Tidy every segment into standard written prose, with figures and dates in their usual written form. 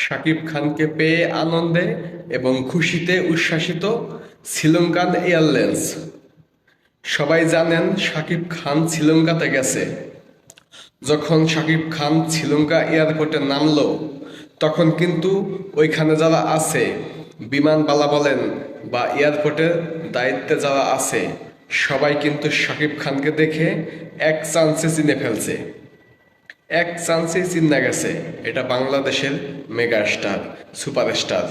শাকিব খানকে পেয়ে আনন্দে এবং খুশিতে উচ্ছ্বাসিত শ্রীলঙ্কান এয়ারলাইন্স। সবাই জানেন শাকিব খান শ্রীলঙ্কাতে গেছে। যখন শাকিব খান শ্রীলঙ্কা এয়ারপোর্টে নামলো, তখন কিন্তু ওইখানে যারা আছে, বিমানবালা বলেন বা এয়ারপোর্টের দায়িত্বে যারা আছে, সবাই কিন্তু শাকিব খানকে দেখে এক চান্সে চিনে ফেলছে। এক চান্সেই চিন্না গেছে এটা বাংলাদেশের মেগা স্টার, সুপারস্টার।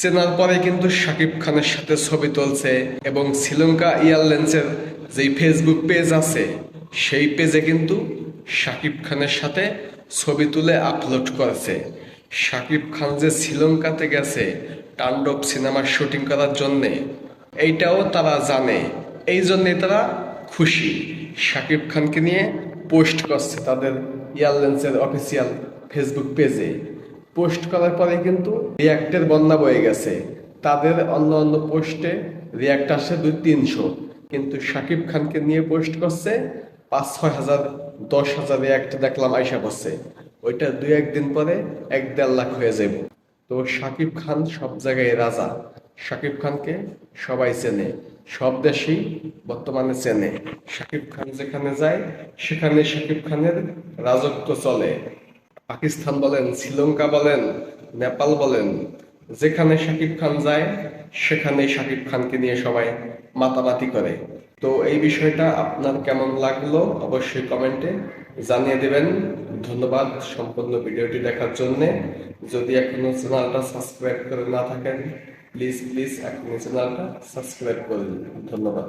চেনার পরে কিন্তু শাকিব খানের সাথে ছবি তুলছে এবং শ্রীলঙ্কা এয়ারলাইন্সের যেই ফেসবুক পেজ আছে, সেই পেজে কিন্তু শাকিব খানের সাথে ছবি তুলে আপলোড করেছে। শাকিব খান যে শ্রীলঙ্কাতে গেছে তাণ্ডব সিনেমার শুটিং করার জন্যে, এইটাও তারা জানে। এই জন্যে তারা খুশি। শাকিব খানকে নিয়ে পোস্ট করছে তাদের এয়ারলাইন্সের অফিসিয়াল ফেসবুক পেজে। পোস্ট করার পরে কিন্তু রিয়াক্টের বন্যা বয়ে গেছে। তাদের অন্য অন্য পোস্টে রিয়াক্ট আসে 200-300, কিন্তু শাকিব খানকে নিয়ে পোস্ট করছে 5-6 হাজার, 10 হাজার রিয়াক্ট দেখলাম আইসা করছে। ওইটা 2-1 দিন পরে 1-1.5 লাখ হয়ে যাবে। তো শাকিব খান সব জায়গায় রাজা। শাকিব খানকে সবাই চেনে, সব দেশেই বর্তমানে চেনে। শাকিব খান যেখানে যায় সেখানে শাকিব খানের রাজত্ব চলে। পাকিস্তান বলেন, শ্রীলঙ্কা বলেন, নেপাল বলেন, যেখানে শাকিব খান যায় সেখানে শাকিব খানকে নিয়ে সবাই মাতামাতি করে। তো এই বিষয়টা আপনার কেমন লাগলো অবশ্যই কমেন্টে জানিয়ে দেবেন। ধন্যবাদ সম্পূর্ণ ভিডিওটি দেখার জন্যে। যদি এখনো চ্যানেলটা সাবস্ক্রাইব করে না থাকেন, প্লিজ প্লিজ এখনো চ্যানেলটা সাবস্ক্রাইব করুন। ধন্যবাদ।